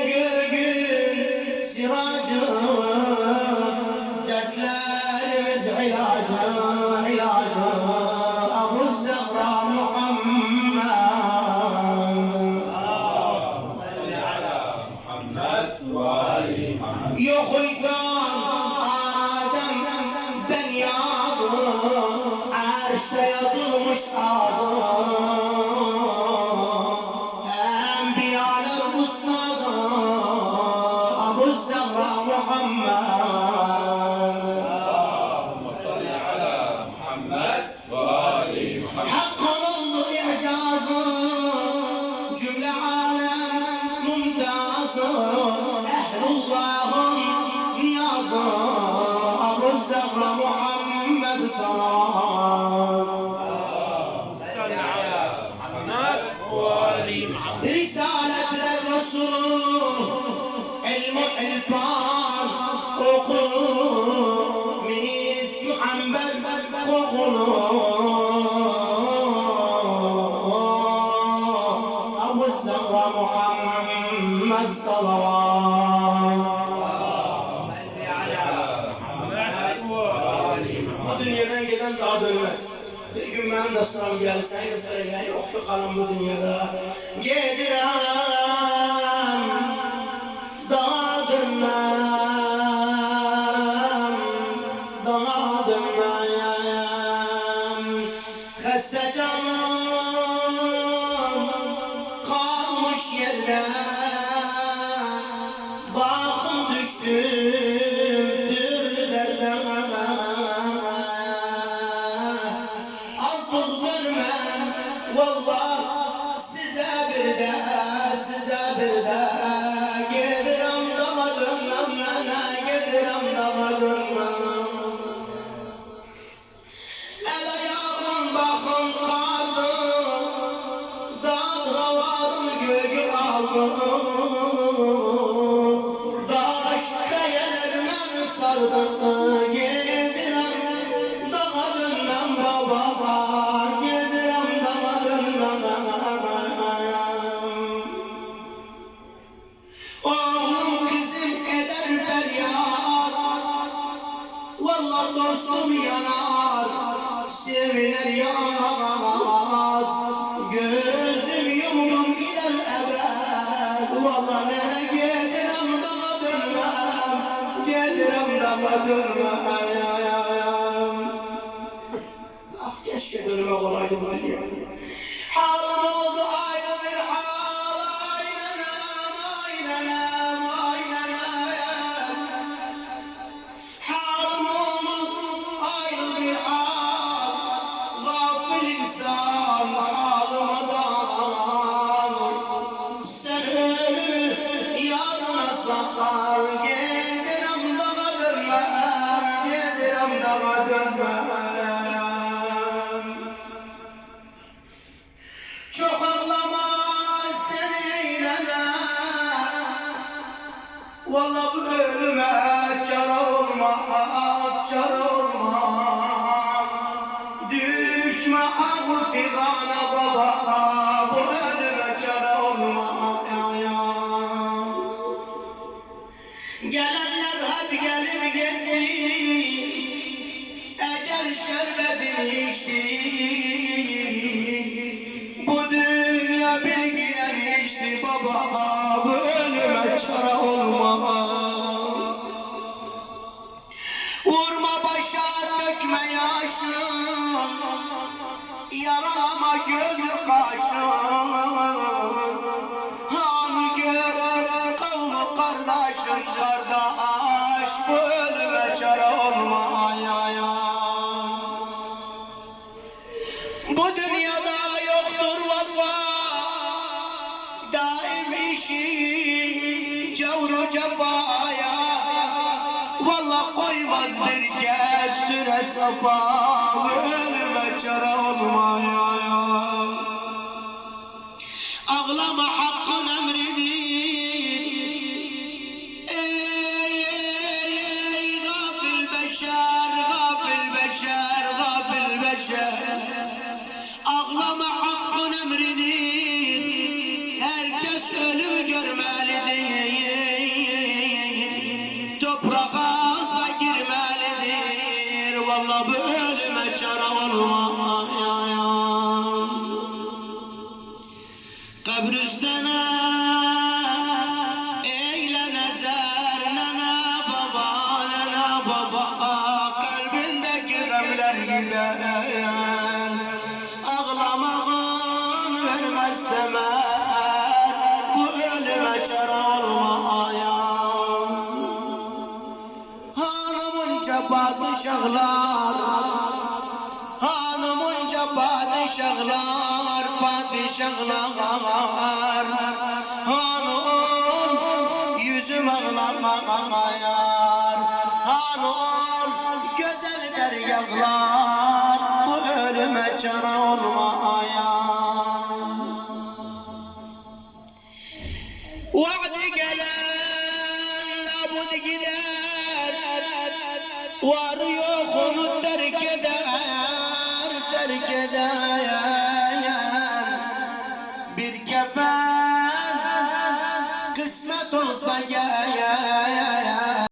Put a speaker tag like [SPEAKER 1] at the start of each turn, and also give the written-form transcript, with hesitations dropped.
[SPEAKER 1] göğün siracı, dertlerimiz ilacı, ilacı. Ebu Zehra Muhammed.
[SPEAKER 2] Allahümme salli ala Muhammed ve Ali Muhammed.
[SPEAKER 1] Yokuyken Adem ben yadım, arşta yazılmış adım. Enbiyalar ustadı Ebu Zehra Muhammed.
[SPEAKER 2] Allahümme salli ala Muhammed ve Ali Muhammed.
[SPEAKER 1] Hakkın oldu i'cazı, cümle alem mümtazı, ehlullahın niyazı, Ebu Zehra Muhammed salavat.
[SPEAKER 2] Salli ala Muhammed ve Ali Muhammed.
[SPEAKER 1] Risaletler Resulü, ilmu ilfan okulu, misk amber kokulu. Ebu Zehra Muhammed salavat.
[SPEAKER 2] Salli ala Muhammed ve Ali Muhammed.
[SPEAKER 1] Bu dünyadan giden daha dönmez. Bir gün benim de sıram gelirse, aynı sırayla yoktu kalın bu dünyada. Gedirem, daha dönmem, daha dönmem. Hasta canım kalmış yerine, bakın düştüm türlü derdeme. Artık dönmem vallahi size bir de, size bir de. Gelirim daha dönmem, gelirim daha dönmem. El ayağım bakın kaldı, dağ havanın göğü aldı. Daş kayalarına sardı, giderim daha dönmem baba, giderim daha dönmem. Oğlum kızım eder feryat, vallahi dostum yanar, seviner yanar. Gözüm yumdum gidel ebed, vallahi nereye giderim daha dönmem, giderim daha dönmem. Ah keşke dönme olaydı bu dünya. Halim oldu ayrı bir hal, aynenem, aynenem, aynenem. Halim oldu ayrı bir hal, gafil insan halimden. Sen ölümü yarına saklar, giderim daha dönmem, giderim daha dönmem. Çok ağlama seni eyleme, vallahi bu ölüme çare olmaz, çare olmaz. Düşme abu figana baba, bu ölüme çare olmaz. Gelenler hep gelip gitti, ecel şerbetini içti. Bu dünya bilgiler içti baba, bu ölüme çare olmaz. Vurma başa dökme yaşın, yaralama gözü kaşın. Hani gör kavlu kardeşin kardeş, bu ölüme çare olmaz. Bu dünyada yoktur vefa, daim işi cevru cefaya. Vallahi koymaz bir kez süre safa, ölüme çare olmaz. Ağlama hakkın emridir, ey gafil beşer, gafil beşer, gafil beşer. Ağlama hakkın emridir, herkes ölüm görmelidir. olmayız. Kabristana eyle nezer, nene baba, nene baba, kalbindeki gamler gider. Ağlamağın vermez temel, bu ölüme çare olmayız. Hanımınca padişahlar, hanımınca padişahlar, padişahlar, hanım yüzüm ağlamayar, hanım güzel deryaklar, bu ölüme çare olmayar. Vakti gelen labud gider, var yok onu terk eder, terk eder. Bir kefen kısmet olsa eğer,